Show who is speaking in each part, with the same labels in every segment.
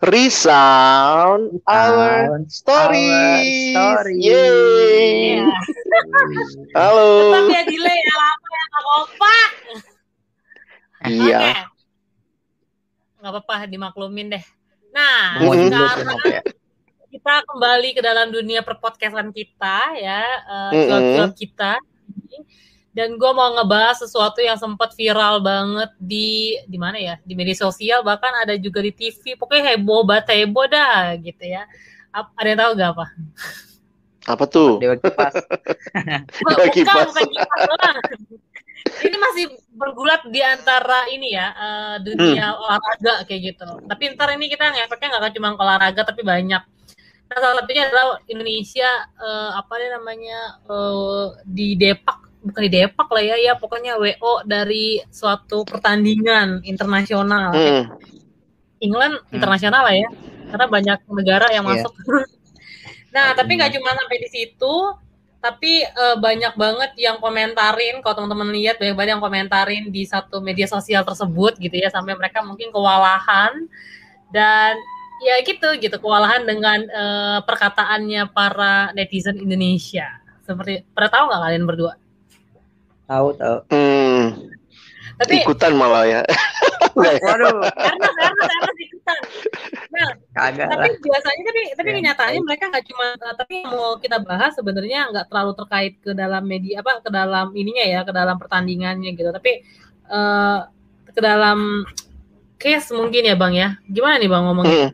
Speaker 1: Resound our stories. Yeay.
Speaker 2: Yeah.
Speaker 1: Halo.
Speaker 2: Tetap ya delay ya, lama ya, nggak apa-apa.
Speaker 1: Iya.
Speaker 2: Oke. Nggak apa-apa, dimaklumin deh. Nah, sekarang kita kembali ke dalam dunia perpodcastan kita ya, cuap-cuap kita. Dan gue mau ngebahas sesuatu yang sempat viral banget di mana ya, di media sosial, bahkan ada juga di TV. Pokoknya heboh dah gitu ya. Ada yang tahu gak apa?
Speaker 1: Apa tuh?
Speaker 3: Dewa Kipas.
Speaker 1: Dewa Kipas.
Speaker 2: Bukan kipas doang. Ini masih bergulat di antara ini ya, dunia olahraga kayak gitu. Tapi ntar ini kita ngefeknya nggak cuma olahraga tapi banyak. Nah, salah satunya adalah Indonesia di Depak, bukan di Depak lah ya, pokoknya WO dari suatu pertandingan internasional. England internasional lah ya, karena banyak negara yang masuk. Nah, tapi nggak cuma sampai di situ, tapi banyak banget yang komentarin. Kalau teman-teman lihat, banyak banget yang komentarin di satu media sosial tersebut gitu ya, sampai mereka mungkin kewalahan dan ya gitu kewalahan dengan perkataannya para netizen Indonesia. Seperti, pernah tahu nggak kalian berdua?
Speaker 3: Tahu.
Speaker 2: Tapi
Speaker 1: ikutan malah ya.
Speaker 3: Waduh.
Speaker 2: Karena ikutan. Nah,
Speaker 3: Kagak
Speaker 2: tapi
Speaker 3: lah.
Speaker 2: biasanya tapi kenyataannya mereka nggak cuma, tapi yang mau kita bahas sebenarnya nggak terlalu terkait ke dalam media ke dalam ininya ya, ke dalam pertandingannya gitu. Tapi ke dalam case mungkin ya Bang ya. Gimana nih Bang ngomongnya?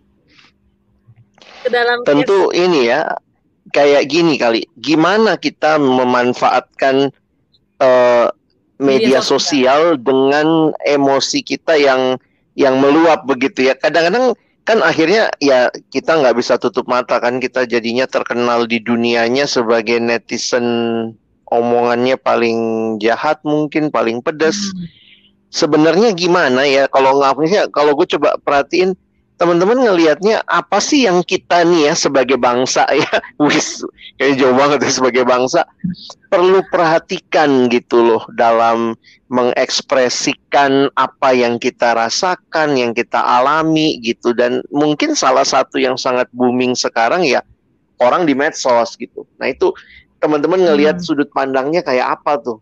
Speaker 2: Ke dalam
Speaker 1: tentu case. Ini ya kayak gini kali. Gimana kita memanfaatkan media sosial dengan emosi kita yang meluap begitu ya. Kadang-kadang kan akhirnya ya kita nggak bisa tutup mata kan, kita jadinya terkenal di dunianya sebagai netizen omongannya paling jahat mungkin, paling pedas. Sebenarnya gimana ya kalau gue coba perhatiin, teman-teman ngelihatnya apa sih yang kita nih ya sebagai bangsa ya, kayak jauh banget ya, sebagai bangsa perlu perhatikan gitu loh dalam mengekspresikan apa yang kita rasakan, yang kita alami gitu. Dan mungkin salah satu yang sangat booming sekarang ya orang di medsos gitu. Nah itu teman-teman ngelihat sudut pandangnya kayak apa tuh?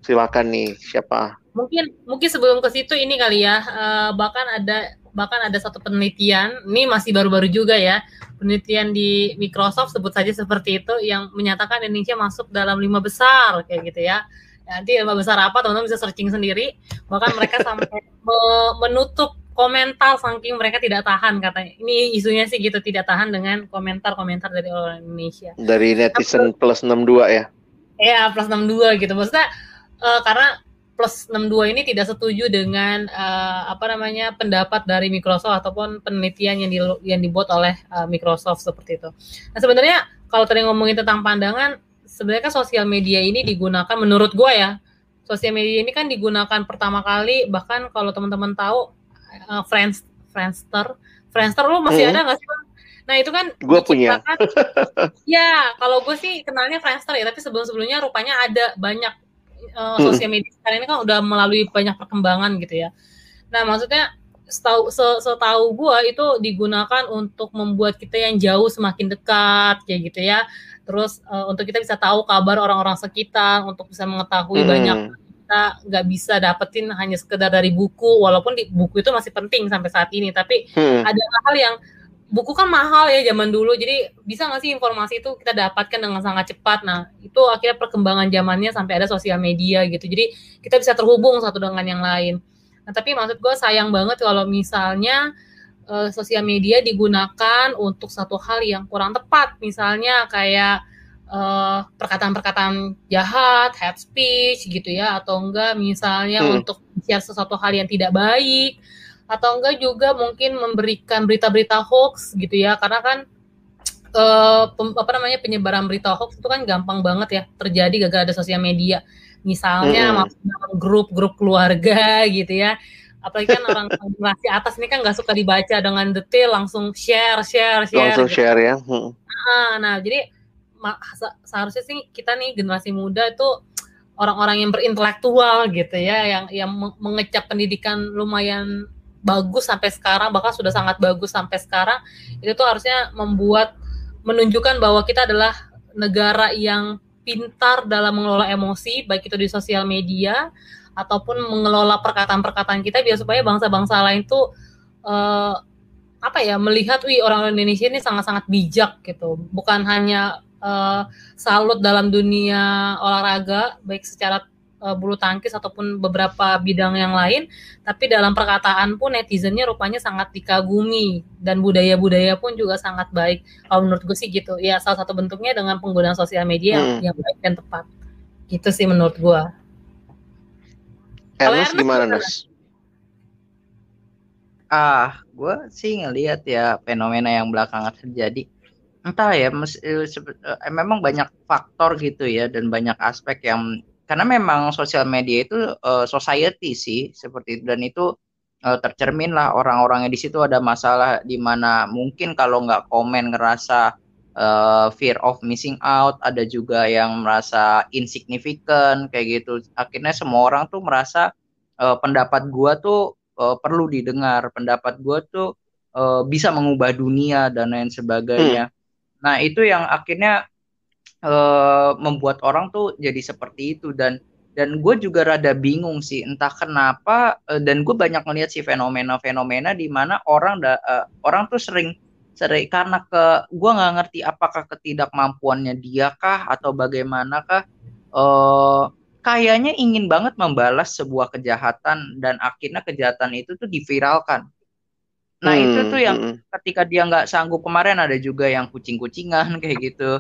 Speaker 1: Silakan nih, siapa?
Speaker 2: Mungkin sebelum ke situ ini kali ya, bahkan ada satu penelitian, ini masih baru-baru juga ya, penelitian di Microsoft sebut saja seperti itu, yang menyatakan Indonesia masuk dalam 5 besar kayak gitu ya. Nanti 5 besar apa teman-teman bisa searching sendiri. Bahkan mereka sampai menutup komentar saking mereka tidak tahan, katanya. Ini isunya sih gitu, tidak tahan dengan komentar-komentar dari orang Indonesia.
Speaker 1: Dari netizen plus 62 ya?
Speaker 2: Iya, plus 62 gitu. Maksudnya karena plus 62 ini tidak setuju dengan pendapat dari Microsoft ataupun penelitian yang dibuat oleh Microsoft seperti itu. Nah, sebenarnya kalau tadi ngomongin tentang pandangan, sebenarnya kan sosial media ini digunakan, menurut gue ya, sosial media ini kan digunakan pertama kali, bahkan kalau teman-teman tahu Friendster lu masih ada nggak sih Bang? Nah itu kan
Speaker 1: gue punya.
Speaker 2: Ya, kalau gue sih kenalnya Friendster ya, tapi sebelum-sebelumnya rupanya ada banyak sosial media sekarang ini kan udah melalui banyak perkembangan gitu ya. Nah maksudnya setahu gue itu digunakan untuk membuat kita yang jauh semakin dekat kayak gitu ya. Terus untuk kita bisa tahu kabar orang-orang sekitar, untuk bisa mengetahui banyak kita nggak bisa dapetin hanya sekedar dari buku, walaupun di buku itu masih penting sampai saat ini. Tapi ada hal yang buku kan mahal ya zaman dulu, jadi bisa nggak sih informasi itu kita dapatkan dengan sangat cepat. Nah itu akhirnya perkembangan zamannya sampai ada sosial media gitu, jadi kita bisa terhubung satu dengan yang lain. Nah tapi maksud gue sayang banget kalau misalnya sosial media digunakan untuk satu hal yang kurang tepat, misalnya kayak perkataan-perkataan jahat, hate speech gitu ya, atau enggak misalnya untuk share sesuatu hal yang tidak baik, atau enggak juga mungkin memberikan berita-berita hoax gitu ya, karena kan penyebaran berita hoax itu kan gampang banget ya terjadi gara-gara ada sosial media. Misalnya masuk dalam grup-grup keluarga gitu ya, apalagi kan orang generasi atas ini kan nggak suka dibaca dengan detail, langsung share
Speaker 1: langsung
Speaker 2: gitu.
Speaker 1: Share ya.
Speaker 2: Nah jadi seharusnya sih kita nih generasi muda itu orang-orang yang berintelektual gitu ya, yang mengecap pendidikan lumayan bagus sampai sekarang, bahkan sudah sangat bagus sampai sekarang, itu tuh harusnya menunjukkan bahwa kita adalah negara yang pintar dalam mengelola emosi, baik itu di sosial media ataupun mengelola perkataan-perkataan kita, biar supaya bangsa-bangsa lain tuh melihat, orang Indonesia ini sangat-sangat bijak gitu, bukan hanya salut dalam dunia olahraga, baik secara bulu tangkis ataupun beberapa bidang yang lain, tapi dalam perkataan pun netizennya rupanya sangat dikagumi, dan budaya-budaya pun juga sangat baik. Kalau menurut gue sih gitu ya, salah satu bentuknya dengan penggunaan sosial media yang baik dan tepat, gitu sih menurut gue.
Speaker 1: Ernest gimana, Nes?
Speaker 3: Gue sih ngelihat ya fenomena yang belakangan terjadi, entah ya, memang banyak faktor gitu ya, dan banyak aspek yang, karena memang sosial media itu society sih seperti itu, dan itu tercermin lah orang-orangnya di situ ada masalah, di mana mungkin kalau nggak komen ngerasa fear of missing out, ada juga yang merasa insignificant kayak gitu. Akhirnya semua orang tuh merasa pendapat gua tuh perlu didengar, pendapat gua tuh bisa mengubah dunia dan lain sebagainya. Nah itu yang akhirnya membuat orang tuh jadi seperti itu, dan gue juga rada bingung sih, entah kenapa, dan gue banyak ngeliat sih fenomena di mana orang tuh sering karena gue nggak ngerti apakah ketidakmampuannya dia kah atau bagaimanakah, kayaknya ingin banget membalas sebuah kejahatan, dan akhirnya kejahatan itu tuh diviralkan. Nah itu tuh yang ketika dia nggak sanggup, kemarin ada juga yang kucing-kucingan kayak gitu.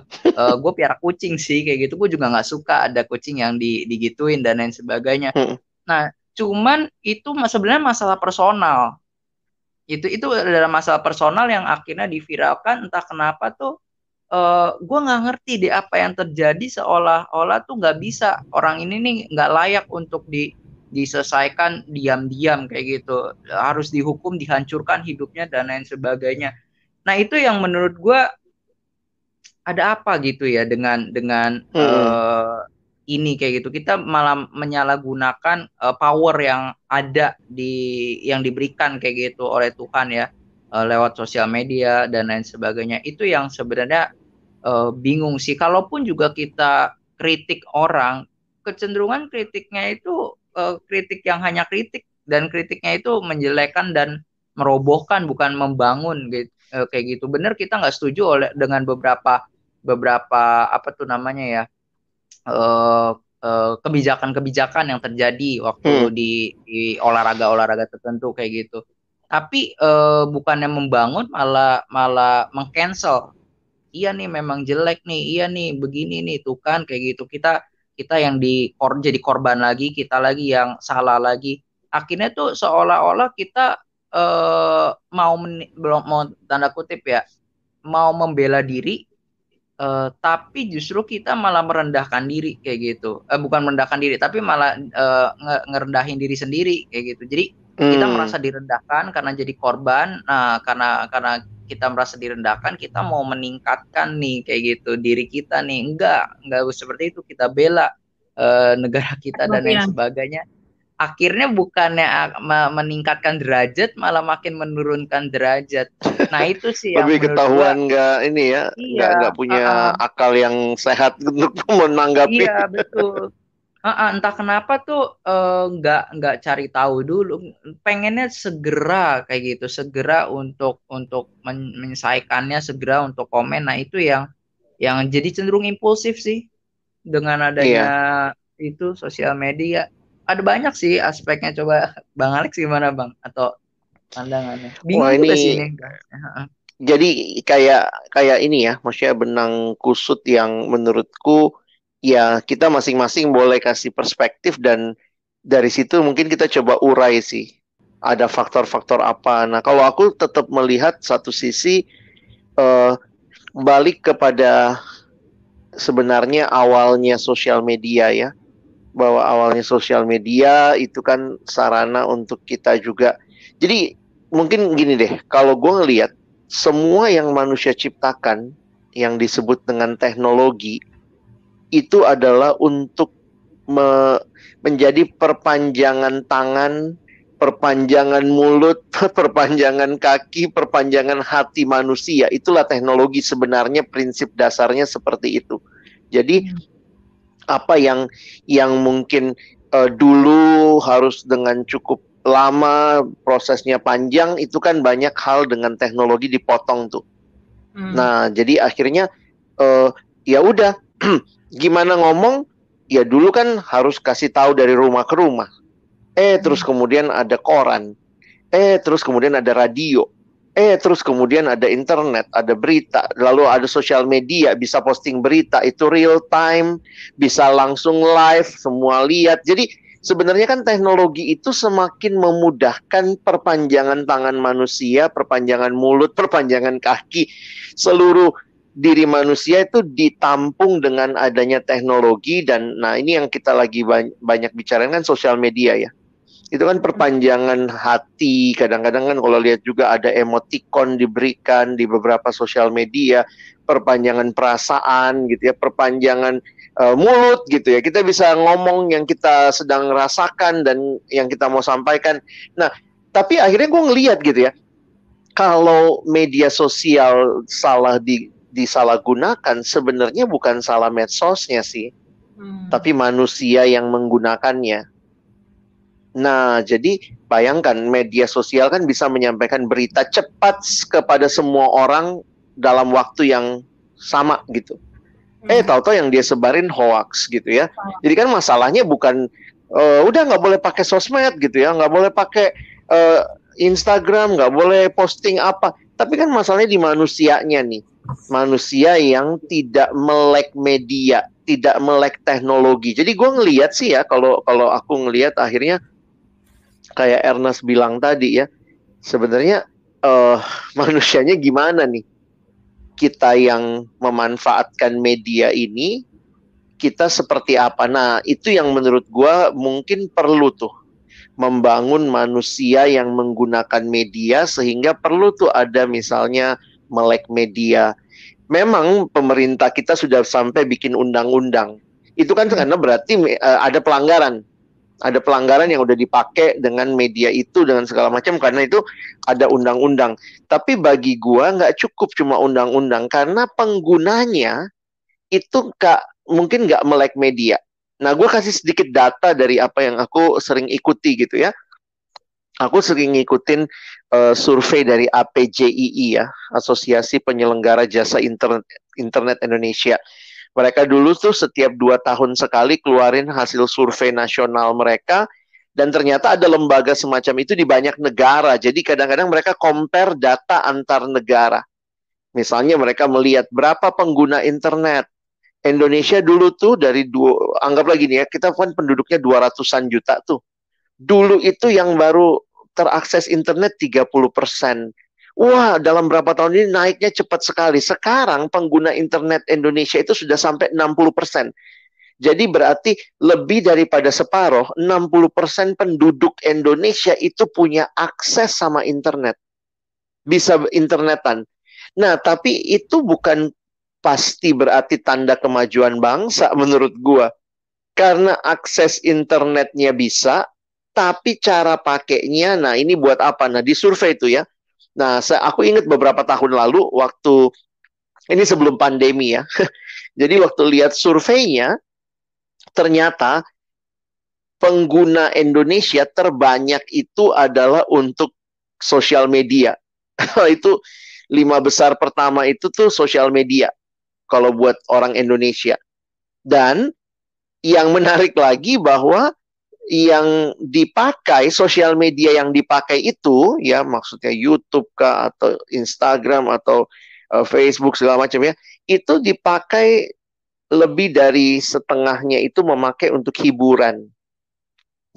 Speaker 3: Gue piara kucing sih kayak gitu, gue juga nggak suka ada kucing yang digituin dan lain sebagainya. Nah cuman itu sebenarnya masalah personal, itu adalah masalah personal yang akhirnya diviralkan, entah kenapa tuh. Gue nggak ngerti deh apa yang terjadi, seolah-olah tuh nggak bisa, orang ini nih nggak layak untuk diselesaikan diam-diam kayak gitu, harus dihukum, dihancurkan hidupnya dan lain sebagainya. Nah itu yang menurut gue, ada apa gitu ya dengan ini kayak gitu, kita malah menyalahgunakan power yang ada yang diberikan kayak gitu oleh Tuhan ya, lewat sosial media dan lain sebagainya. Itu yang sebenarnya bingung sih. Kalaupun juga kita kritik orang, kecenderungan kritiknya itu kritik yang hanya kritik, dan kritiknya itu menjelekkan dan merobohkan, bukan membangun gitu, kayak gitu. Bener, kita nggak setuju dengan beberapa apa tuh namanya ya, kebijakan-kebijakan yang terjadi waktu di olahraga tertentu kayak gitu. Tapi bukannya membangun, malah mengcancel. Iya nih memang jelek nih, iya nih begini nih, tuh kan kayak gitu. Kita yang jadi korban lagi, kita lagi yang salah lagi. Akhirnya tuh seolah-olah kita mau tanda kutip ya, mau membela diri, tapi justru kita malah merendahkan diri kayak gitu. Bukan merendahkan diri, tapi malah ngerendahin diri sendiri kayak gitu. Jadi kita merasa direndahkan karena jadi korban. Nah karena kita merasa direndahkan, kita mau meningkatkan nih kayak gitu diri kita nih. Enggak seperti itu, kita bela negara kita dan lain sebagainya. Akhirnya bukannya meningkatkan derajat, malah makin menurunkan derajat. Nah itu sih yang
Speaker 1: lebih ketahuan nggak ini ya, nggak punya akal yang sehat untuk menanggapi.
Speaker 3: Iya betul. Entah kenapa tuh nggak cari tahu dulu, pengennya segera kayak gitu, segera untuk menyelesaikannya, segera untuk komen. Nah itu yang jadi cenderung impulsif sih dengan adanya itu sosial media. Ada banyak sih aspeknya. Coba Bang Alex gimana Bang, atau pandangannya?
Speaker 1: Bingung juga sih ini. Jadi kayak ini ya, maksudnya benang kusut yang menurutku ya kita masing-masing boleh kasih perspektif, dan dari situ mungkin kita coba urai sih ada faktor-faktor apa. Nah kalau aku tetap melihat satu sisi balik kepada sebenarnya awalnya sosial media ya, bahwa awalnya sosial media itu kan sarana untuk kita juga. Jadi mungkin gini deh, kalau gue ngelihat semua yang manusia ciptakan yang disebut dengan teknologi itu adalah untuk menjadi perpanjangan tangan perpanjangan mulut, perpanjangan kaki, perpanjangan hati manusia. Itulah teknologi sebenarnya, prinsip dasarnya seperti itu. Jadi apa yang mungkin dulu harus dengan cukup lama, prosesnya panjang, itu kan banyak hal dengan teknologi dipotong tuh. Nah, jadi akhirnya ya udah gimana ngomong, ya dulu kan harus kasih tahu dari rumah ke rumah. Terus kemudian ada koran. Terus kemudian ada radio. Terus kemudian ada internet, ada berita. Lalu ada sosial media, bisa posting berita. Itu real time, bisa langsung live, semua lihat. Jadi sebenarnya kan teknologi itu semakin memudahkan perpanjangan tangan manusia, perpanjangan mulut, perpanjangan kaki. Seluruh diri manusia itu ditampung dengan adanya teknologi. Dan nah ini yang kita lagi banyak bicarakan kan sosial media ya. Itu kan perpanjangan hati. Kadang-kadang kan kalau lihat juga ada emoticon diberikan di beberapa sosial media, perpanjangan perasaan gitu ya, perpanjangan mulut gitu ya. Kita bisa ngomong yang kita sedang rasakan dan yang kita mau sampaikan. Nah, tapi akhirnya gue ngelihat gitu ya, kalau media sosial salah disalahgunakan, sebenarnya bukan salah medsosnya sih, tapi manusia yang menggunakannya. Nah, jadi bayangkan media sosial kan bisa menyampaikan berita cepat kepada semua orang dalam waktu yang sama gitu. Tahu-tahu yang dia sebarin hoax gitu ya. Jadi kan masalahnya bukan udah nggak boleh pakai sosmed gitu ya, nggak boleh pakai Instagram, nggak boleh posting apa. Tapi kan masalahnya di manusianya nih, manusia yang tidak melek media, tidak melek teknologi. Jadi gue ngelihat sih ya, kalau aku ngelihat akhirnya kayak Ernest bilang tadi ya, sebenarnya manusianya gimana nih? Kita yang memanfaatkan media ini, kita seperti apa? Nah, itu yang menurut gua mungkin perlu tuh membangun manusia yang menggunakan media, sehingga perlu tuh ada misalnya melek media. Memang pemerintah kita sudah sampai bikin undang-undang. Itu kan karena berarti ada pelanggaran. Ada pelanggaran yang udah dipakai dengan media itu, dengan segala macam, karena itu ada undang-undang. Tapi bagi gua nggak cukup cuma undang-undang, karena penggunanya itu mungkin nggak melek media. Nah, gua kasih sedikit data dari apa yang aku sering ikuti gitu ya. Aku sering ngikutin survei dari APJII ya, Asosiasi Penyelenggara Jasa Internet Indonesia. Mereka dulu tuh setiap 2 tahun sekali keluarin hasil survei nasional mereka, dan ternyata ada lembaga semacam itu di banyak negara. Jadi kadang-kadang mereka compare data antar negara. Misalnya mereka melihat berapa pengguna internet. Indonesia dulu tuh anggaplah gini ya, kita kan penduduknya 200-an juta tuh. Dulu itu yang baru terakses internet 30%. Wah, dalam berapa tahun ini naiknya cepat sekali. Sekarang pengguna internet Indonesia itu sudah sampai 60%. Jadi berarti lebih daripada separuh, 60% penduduk Indonesia itu punya akses sama internet. Bisa internetan. Nah, tapi itu bukan pasti berarti tanda kemajuan bangsa menurut gua. Karena akses internetnya bisa, tapi cara pakainya, nah ini buat apa? Nah, di survei itu ya. Nah, aku ingat beberapa tahun lalu waktu ini sebelum pandemi ya. Jadi waktu lihat surveinya, ternyata pengguna Indonesia terbanyak itu adalah untuk sosial media. Itu 5 besar pertama itu tuh sosial media kalau buat orang Indonesia. Dan yang menarik lagi bahwa yang dipakai, sosial media yang dipakai itu, ya maksudnya YouTube kah, atau Instagram, atau Facebook, segala macam ya, itu dipakai lebih dari setengahnya itu memakai untuk hiburan.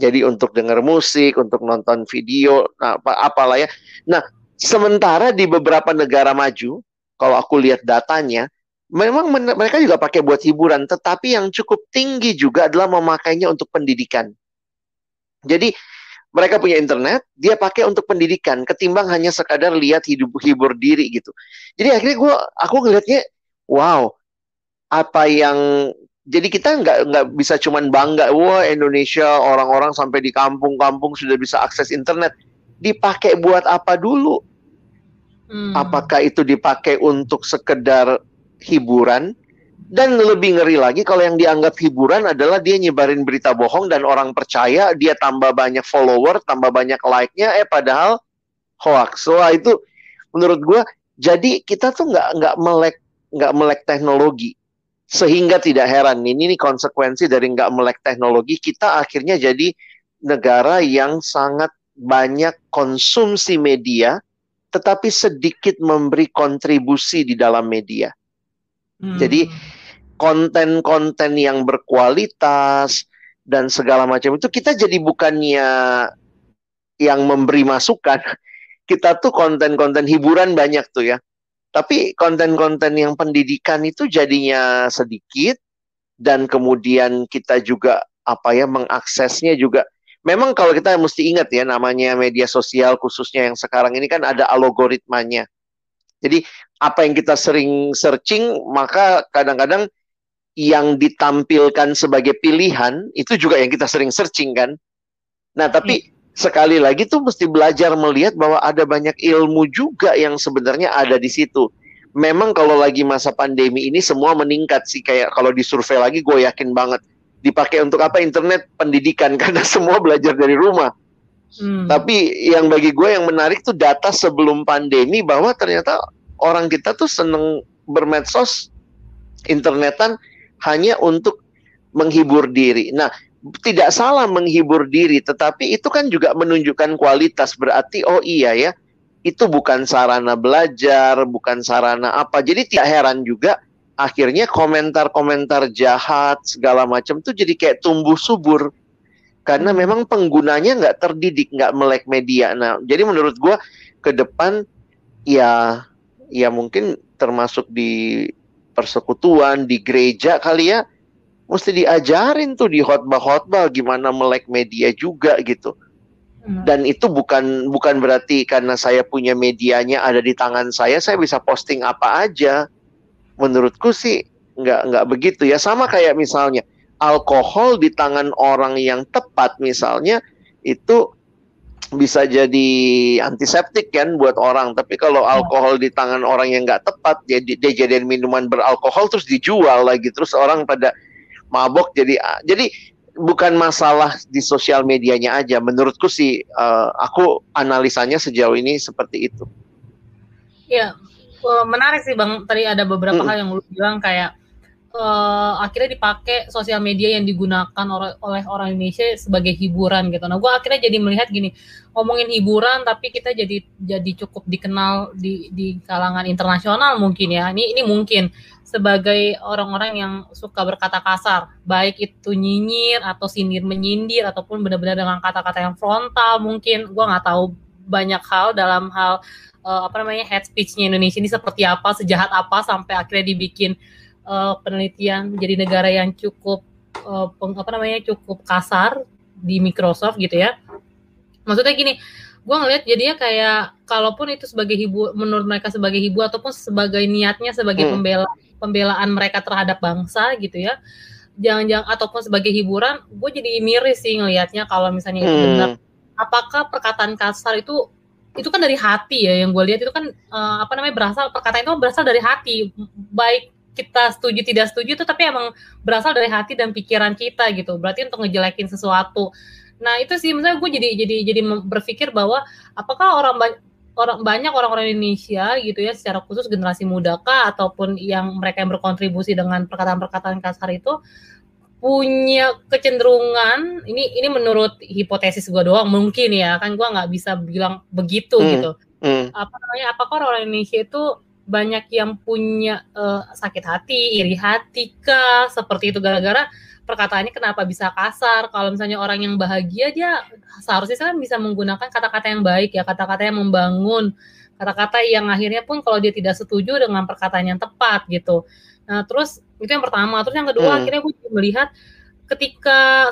Speaker 1: Jadi untuk dengar musik, untuk nonton video, apalah ya. Nah, sementara di beberapa negara maju, kalau aku lihat datanya, memang mereka juga pakai buat hiburan, tetapi yang cukup tinggi juga adalah memakainya untuk pendidikan. Jadi mereka punya internet, dia pakai untuk pendidikan, ketimbang hanya sekadar lihat hibur diri gitu. Jadi akhirnya aku ngelihatnya, wow, apa yang Jadi kita nggak bisa cuman bangga, wah Indonesia orang-orang sampai di kampung-kampung sudah bisa akses internet. Dipakai buat apa dulu? Apakah itu dipakai untuk sekedar hiburan? Dan lebih ngeri lagi kalau yang dianggap hiburan adalah dia nyebarin berita bohong dan orang percaya, dia tambah banyak follower, tambah banyak like-nya, padahal hoax. Wah itu menurut gue, jadi kita tuh nggak melek teknologi. Sehingga tidak heran, ini konsekuensi dari nggak melek teknologi, kita akhirnya jadi negara yang sangat banyak konsumsi media, tetapi sedikit memberi kontribusi di dalam media. Jadi konten-konten yang berkualitas dan segala macam itu kita jadi bukannya yang memberi masukan. Kita tuh konten-konten hiburan banyak tuh ya. Tapi konten-konten yang pendidikan itu jadinya sedikit, dan kemudian kita juga mengaksesnya juga. Memang kalau kita mesti ingat ya, namanya media sosial khususnya yang sekarang ini kan ada algoritmanya. Jadi apa yang kita sering searching, maka kadang-kadang yang ditampilkan sebagai pilihan itu juga yang kita sering searching kan. Nah tapi sekali lagi tuh mesti belajar melihat bahwa ada banyak ilmu juga yang sebenarnya ada di situ. Memang kalau lagi masa pandemi ini semua meningkat sih, kayak kalau disurvei lagi gue yakin banget dipakai untuk apa internet pendidikan karena semua belajar dari rumah. Tapi yang bagi gue yang menarik tuh data sebelum pandemi bahwa ternyata orang kita tuh seneng bermedsos, internetan hanya untuk menghibur diri. Nah, tidak salah menghibur diri, tetapi itu kan juga menunjukkan kualitas. Berarti oh iya ya, itu bukan sarana belajar, bukan sarana apa. Jadi tidak heran juga akhirnya komentar-komentar jahat segala macam tuh jadi kayak tumbuh subur. Karena memang penggunanya nggak terdidik, nggak melek media. Nah, jadi menurut gue ke depan ya mungkin termasuk di persekutuan, di gereja kali ya, mesti diajarin tuh di khotbah-khotbah gimana melek media juga gitu. Dan itu bukan berarti karena saya punya medianya ada di tangan saya bisa posting apa aja. Menurutku sih nggak begitu ya. Sama kayak misalnya alkohol di tangan orang yang tepat misalnya itu bisa jadi antiseptik kan buat orang. Tapi kalau alkohol di tangan orang yang nggak tepat, dia jadiin minuman beralkohol terus dijual lagi, terus orang pada mabok. Jadi bukan masalah di sosial medianya aja. Menurutku sih, aku analisanya sejauh ini seperti itu.
Speaker 2: Ya, menarik sih Bang. Tadi ada beberapa hal yang lu bilang kayak akhirnya dipakai sosial media yang digunakan oleh orang Indonesia sebagai hiburan gitu. Nah, gue akhirnya jadi melihat gini, ngomongin hiburan tapi kita jadi cukup dikenal di kalangan internasional mungkin ya. Ini mungkin sebagai orang-orang yang suka berkata kasar, baik itu nyinyir atau sindir menyindir ataupun benar-benar dengan kata-kata yang frontal. Mungkin gue nggak tahu banyak hal dalam hal hate speech-nya Indonesia ini seperti apa, sejahat apa sampai akhirnya dibikin penelitian jadi negara yang cukup cukup kasar di Microsoft gitu ya. Maksudnya gini, gue ngeliat jadinya kayak kalaupun itu sebagai menurut mereka sebagai hiburan ataupun sebagai niatnya sebagai pembelaan mereka terhadap bangsa gitu ya, jangan-jangan ataupun sebagai hiburan, gue jadi miris sih ngelihatnya kalau misalnya itu benar. Apakah perkataan kasar itu kan dari hati ya, yang gue lihat itu kan perkataan itu berasal dari hati, baik kita setuju tidak setuju itu tapi emang berasal dari hati dan pikiran kita gitu. Berarti untuk ngejelekin sesuatu. Nah, itu sih misalnya gue jadi berpikir bahwa apakah banyak orang-orang Indonesia gitu ya, secara khusus generasi muda kah ataupun mereka yang berkontribusi dengan perkataan-perkataan kasar itu punya kecenderungan, ini menurut hipotesis gue doang mungkin ya, kan gue nggak bisa bilang begitu gitu. Apakah orang Indonesia itu banyak yang punya sakit hati, iri hati kah, seperti itu gara-gara perkataannya kenapa bisa kasar? Kalau misalnya orang yang bahagia, dia seharusnya kan bisa menggunakan kata-kata yang baik ya, kata-kata yang membangun, kata-kata yang akhirnya pun kalau dia tidak setuju dengan perkataan yang tepat gitu. Nah, terus itu yang pertama. Terus yang kedua, akhirnya gue melihat ketika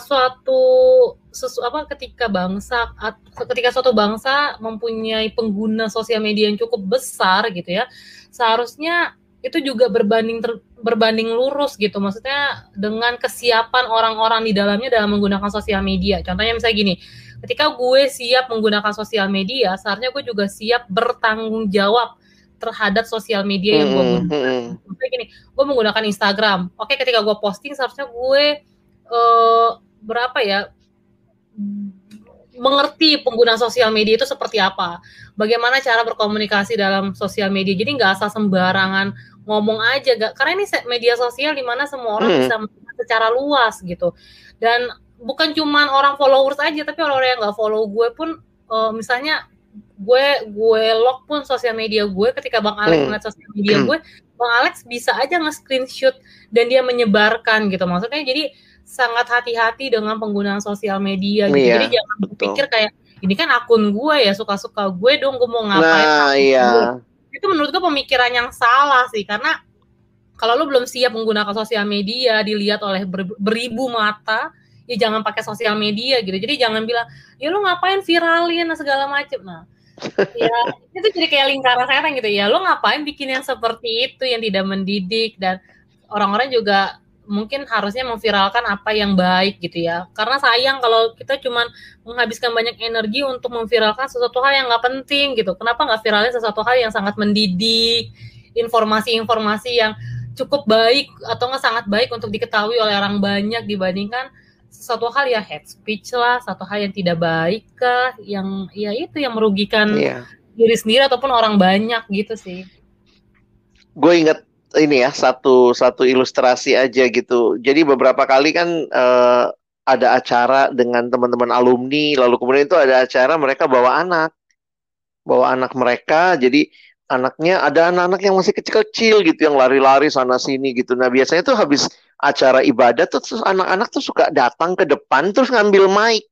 Speaker 2: ketika suatu bangsa mempunyai pengguna sosial media yang cukup besar gitu ya, seharusnya itu juga berbanding lurus gitu. Maksudnya dengan kesiapan orang-orang di dalamnya dalam menggunakan sosial media. Contohnya misalnya gini, ketika gue siap menggunakan sosial media, seharusnya gue juga siap bertanggung jawab terhadap sosial media yang gue gunakan. Misalnya gini, gue menggunakan Instagram. Oke, ketika gue posting seharusnya gue mengerti penggunaan sosial media itu seperti apa, bagaimana cara berkomunikasi dalam sosial media. Jadi nggak asal sembarangan ngomong aja, karena ini media sosial di mana semua orang bisa melihat secara luas gitu. Dan bukan cuma orang followers aja, tapi orang-orang yang nggak follow gue pun, misalnya gue lock pun sosial media gue, ketika Bang Alex ngeliat sosial media gue, Bang Alex bisa aja nge-screenshot dan dia menyebarkan gitu. Maksudnya jadi sangat hati-hati dengan penggunaan sosial media gitu. Jadi jangan berpikir kayak ini kan akun gue ya, suka-suka gue dong, gue mau ngapain. Itu menurut gue pemikiran yang salah sih, karena kalau lu belum siap menggunakan sosial media dilihat oleh beribu mata, ya jangan pakai sosial media gitu. Jadi jangan bilang ya lu ngapain viralin segala macem. Nah ya itu jadi kayak lingkaran setan gitu ya. Lu ngapain bikin yang seperti itu yang tidak mendidik, dan orang-orang juga mungkin harusnya memviralkan apa yang baik gitu ya. Karena sayang kalau kita cuma menghabiskan banyak energi untuk memviralkan sesuatu hal yang nggak penting gitu. Kenapa nggak viralin sesuatu hal yang sangat mendidik, informasi-informasi yang cukup baik atau nggak sangat baik untuk diketahui oleh orang banyak, dibandingkan sesuatu hal yang hate speech lah, satu hal yang tidak baik kah, yang ya itu yang merugikan diri sendiri ataupun orang banyak gitu sih.
Speaker 1: Gue ingat ini ya, satu ilustrasi aja gitu. Jadi beberapa kali kan ada acara dengan teman-teman alumni, lalu kemudian itu ada acara mereka bawa anak mereka. Jadi anaknya, ada anak-anak yang masih kecil-kecil gitu, yang lari-lari sana sini gitu. Nah biasanya tuh habis acara ibadah tuh, terus anak-anak tuh suka datang ke depan terus ngambil mic.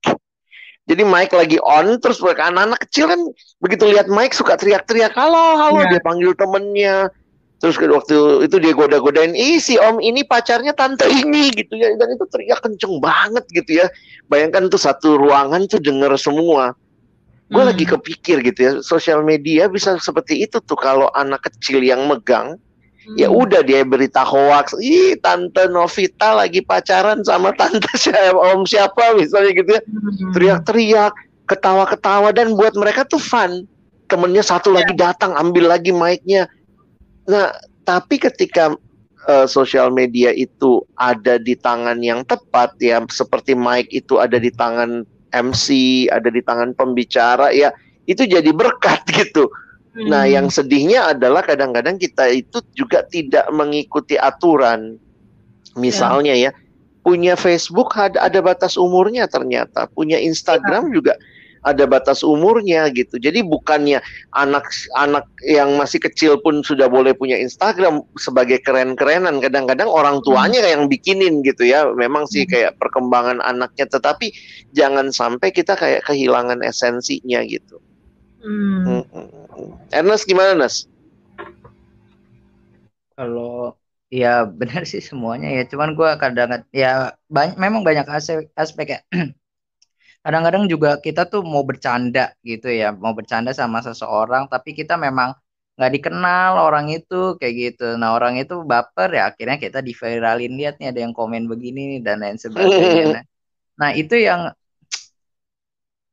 Speaker 1: Jadi mic lagi on, terus anak-anak kecil kan begitu lihat mic suka teriak-teriak, halo, dia panggil temennya. Terus waktu itu dia goda-godain, si om ini pacarnya tante ini gitu ya. Dan itu teriak kenceng banget gitu ya. Bayangkan tuh satu ruangan tuh denger semua. Gue lagi kepikir gitu ya, sosial media bisa seperti itu tuh kalau anak kecil yang megang. Ya udah dia berita hoax, tante Novita lagi pacaran sama tante om siapa misalnya gitu ya. Teriak-teriak, ketawa-ketawa, dan buat mereka tuh fun. Temennya satu lagi datang, ambil lagi mic-nya. Nah, tapi ketika sosial media itu ada di tangan yang tepat ya, seperti mic itu ada di tangan MC, ada di tangan pembicara, ya itu jadi berkat gitu. Nah, yang sedihnya adalah kadang-kadang kita itu juga tidak mengikuti aturan. Misalnya ya, punya Facebook ada batas umurnya ternyata, punya Instagram juga ada batas umurnya gitu. Jadi bukannya anak-anak yang masih kecil pun sudah boleh punya Instagram sebagai keren-kerenan. Kadang-kadang orang tuanya yang bikinin gitu ya. Memang sih kayak perkembangan anaknya, tetapi jangan sampai kita kayak kehilangan esensinya gitu. Ernest gimana, Nas?
Speaker 3: Kalau ya benar sih semuanya ya. Cuman gue kadang ya memang banyak aspek ya. Kadang-kadang juga kita tuh mau bercanda gitu ya, mau bercanda sama seseorang, tapi kita memang nggak dikenal orang itu kayak gitu. Nah orang itu baper ya, akhirnya kita diviralin, lihat nih ada yang komen begini dan lain sebagainya. Nah itu yang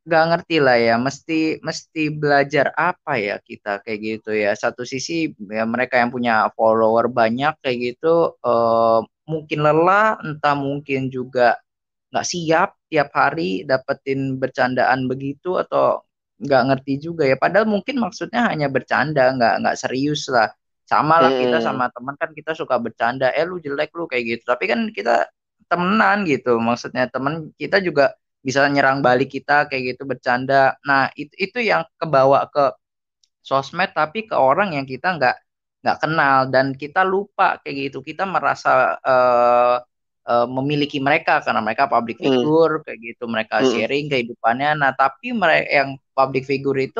Speaker 3: nggak ngerti lah ya, mesti belajar apa ya kita kayak gitu ya. Satu sisi ya mereka yang punya follower banyak kayak gitu mungkin lelah, entah mungkin juga nggak siap tiap hari dapetin bercandaan begitu, atau nggak ngerti juga ya. Padahal mungkin maksudnya hanya bercanda, nggak serius lah. Sama lah kita sama teman kan kita suka bercanda, lu jelek lu kayak gitu. Tapi kan kita temenan gitu, maksudnya temen kita juga bisa nyerang balik kita kayak gitu bercanda. Nah itu yang kebawa ke sosmed, tapi ke orang yang kita nggak kenal, dan kita lupa kayak gitu. Kita merasa memiliki mereka karena mereka public figure kayak gitu, mereka sharing kehidupannya. Nah tapi mereka yang public figure itu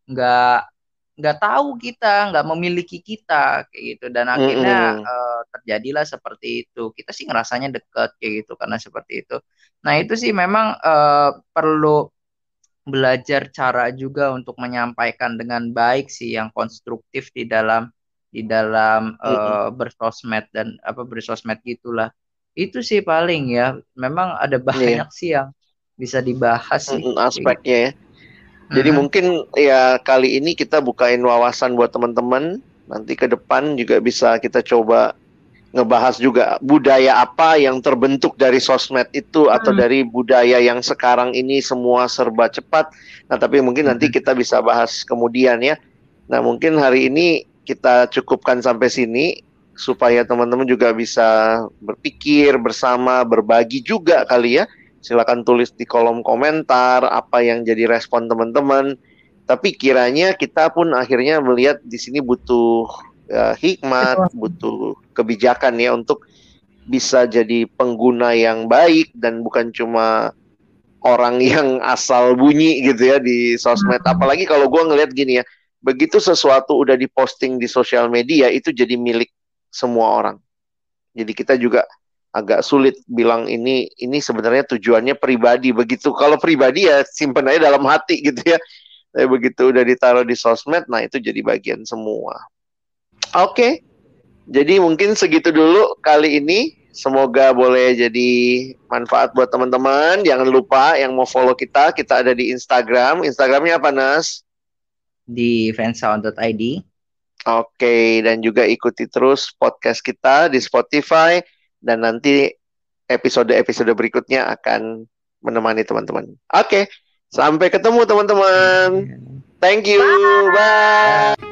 Speaker 3: nggak tahu kita, nggak memiliki kita kayak gitu, dan akhirnya terjadilah seperti itu. Kita sih ngerasanya deket kayak gitu karena seperti itu. Nah itu sih memang perlu belajar cara juga untuk menyampaikan dengan baik sih, yang konstruktif di dalam di dalam bersosmed dan bersosmed gitulah. Itu sih paling ya. Memang ada banyak sih yang bisa dibahas sih
Speaker 1: aspeknya ya. Jadi mungkin ya kali ini kita bukain wawasan buat teman-teman. Nanti ke depan juga bisa kita coba ngebahas juga budaya apa yang terbentuk dari sosmed itu atau dari budaya yang sekarang ini semua serba cepat. Nah, tapi mungkin nanti kita bisa bahas kemudian ya. Nah, mungkin hari ini kita cukupkan sampai sini supaya teman-teman juga bisa berpikir bersama, berbagi juga kali ya. Silakan tulis di kolom komentar apa yang jadi respon teman-teman. Tapi kiranya kita pun akhirnya melihat di sini butuh hikmat, butuh kebijakan ya untuk bisa jadi pengguna yang baik dan bukan cuma orang yang asal bunyi gitu ya di sosmed. Apalagi kalau gue ngelihat gini ya, begitu sesuatu udah diposting di sosial media itu jadi milik semua orang. Jadi kita juga agak sulit bilang ini sebenarnya tujuannya pribadi. Begitu kalau pribadi ya simpen aja dalam hati gitu ya. Tapi begitu udah ditaruh di sosmed, nah itu jadi bagian semua. Oke. Jadi mungkin segitu dulu kali ini. Semoga boleh jadi manfaat buat teman-teman. Jangan lupa yang mau follow kita ada di Instagram. Instagramnya apa, Nas?
Speaker 3: Di fansound.id.
Speaker 1: Oke, dan juga ikuti terus podcast kita di Spotify. Dan nanti episode-episode berikutnya akan menemani teman-teman. Oke, sampai ketemu teman-teman. Thank you. Bye.